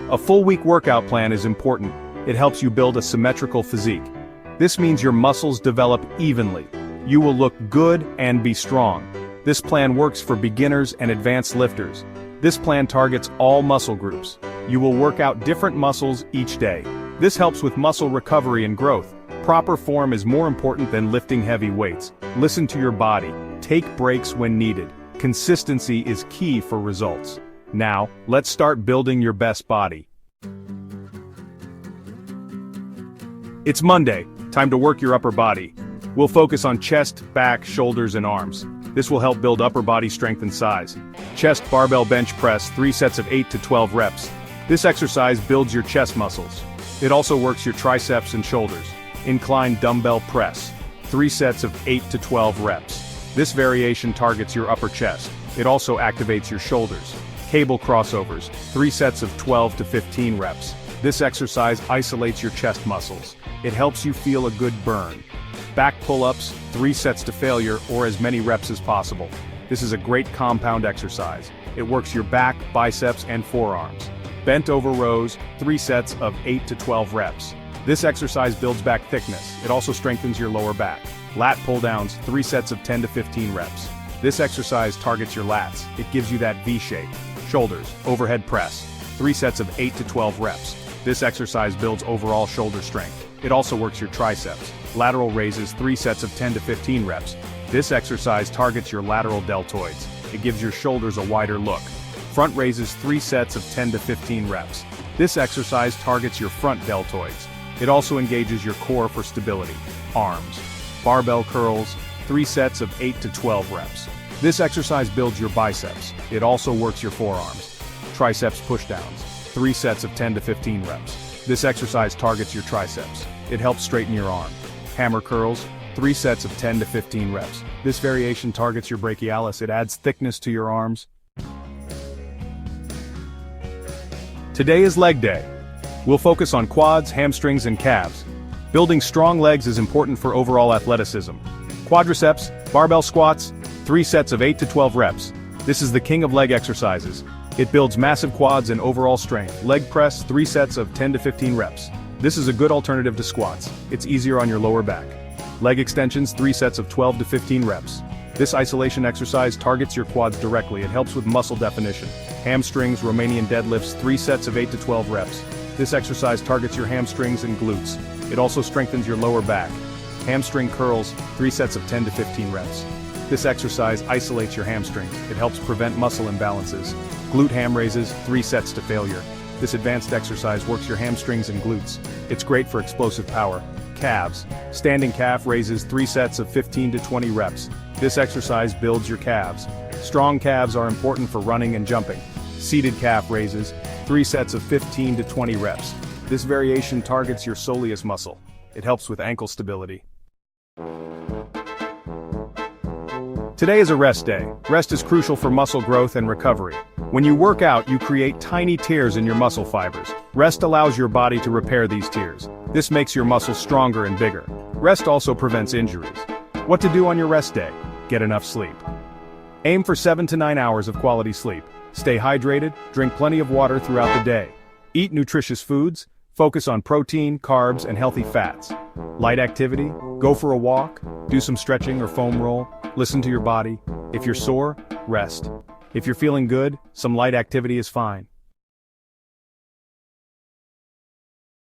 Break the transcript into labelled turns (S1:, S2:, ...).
S1: A full week workout plan is important. It helps you build a symmetrical physique. This means your muscles develop evenly. You will look good and be strong. This plan works for beginners and advanced lifters. This plan targets all muscle groups. You will work out different muscles each day. This helps with muscle recovery and growth. Proper form is more important than lifting heavy weights. Listen to your body. Take breaks when needed. Consistency is key for results. Now, let's start building your best body. It's Monday, time to work your upper body. We'll focus on chest, back, shoulders, and arms. This will help build upper body strength and size. Chest barbell bench press, 3 sets of 8 to 12 reps. This exercise builds your chest muscles. It also works your triceps and shoulders. Incline dumbbell press, 3 sets of 8 to 12 reps. This variation targets your upper chest. It also activates your shoulders. Cable crossovers, 3 sets of 12 to 15 reps. This exercise isolates your chest muscles. It helps you feel a good burn. Back pull-ups, 3 sets to failure or as many reps as possible. This is a great compound exercise. It works your back, biceps, and forearms. Bent over rows, 3 sets of 8 to 12 reps. This exercise builds back thickness. It also strengthens your lower back. Lat pull-downs, 3 sets of 10 to 15 reps. This exercise targets your lats. It gives you that V shape. Shoulders, overhead press, 3 sets of 8 to 12 reps. This exercise builds overall shoulder strength. It also works your triceps. Lateral raises, 3 sets of 10 to 15 reps. This exercise targets your lateral deltoids. It gives your shoulders a wider look. Front raises, 3 sets of 10 to 15 reps. This exercise targets your front deltoids. It also engages your core for stability. Arms. Barbell curls, 3 sets of 8 to 12 reps. This exercise builds your biceps. It also works your forearms. Triceps pushdowns, 3 sets of 10 to 15 reps. This exercise targets your triceps. It helps straighten your arm. Hammer curls, 3 sets of 10 to 15 reps. This variation targets your brachialis. It adds thickness to your arms. Today is leg day. We'll focus on quads, hamstrings, and calves. Building strong legs is important for overall athleticism. Quadriceps, barbell squats, 3 sets of 8 to 12 reps. This is the king of leg exercises. It builds massive quads and overall strength. Leg press, 3 sets of 10 to 15 reps. This is a good alternative to squats. It's easier on your lower back. Leg extensions, 3 sets of 12 to 15 reps. This isolation exercise targets your quads directly. It helps with muscle definition. Hamstrings, Romanian deadlifts, 3 sets of 8 to 12 reps. This exercise targets your hamstrings and glutes. It also strengthens your lower back. Hamstring curls, 3 sets of 10 to 15 reps. This exercise isolates your hamstrings. It helps prevent muscle imbalances. Glute ham raises, 3 sets to failure. This advanced exercise works your hamstrings and glutes. It's great for explosive power. Calves. Standing calf raises, 3 sets of 15 to 20 reps. This exercise builds your calves. Strong calves are important for running and jumping. Seated calf raises, 3 sets of 15 to 20 reps. This variation targets your soleus muscle. It helps with ankle stability. Today is a rest day. Rest is crucial for muscle growth and recovery. When you work out, you create tiny tears in your muscle fibers. Rest allows your body to repair these tears. This makes your muscles stronger and bigger. Rest also prevents injuries. What to do on your rest day? Get enough sleep. Aim for 7 to 9 hours of quality sleep. Stay hydrated, drink plenty of water throughout the day. Eat nutritious foods. Focus on protein, carbs, and healthy fats. Light activity, go for a walk, do some stretching or foam roll, listen to your body. If you're sore, rest. If you're feeling good, some light activity is fine.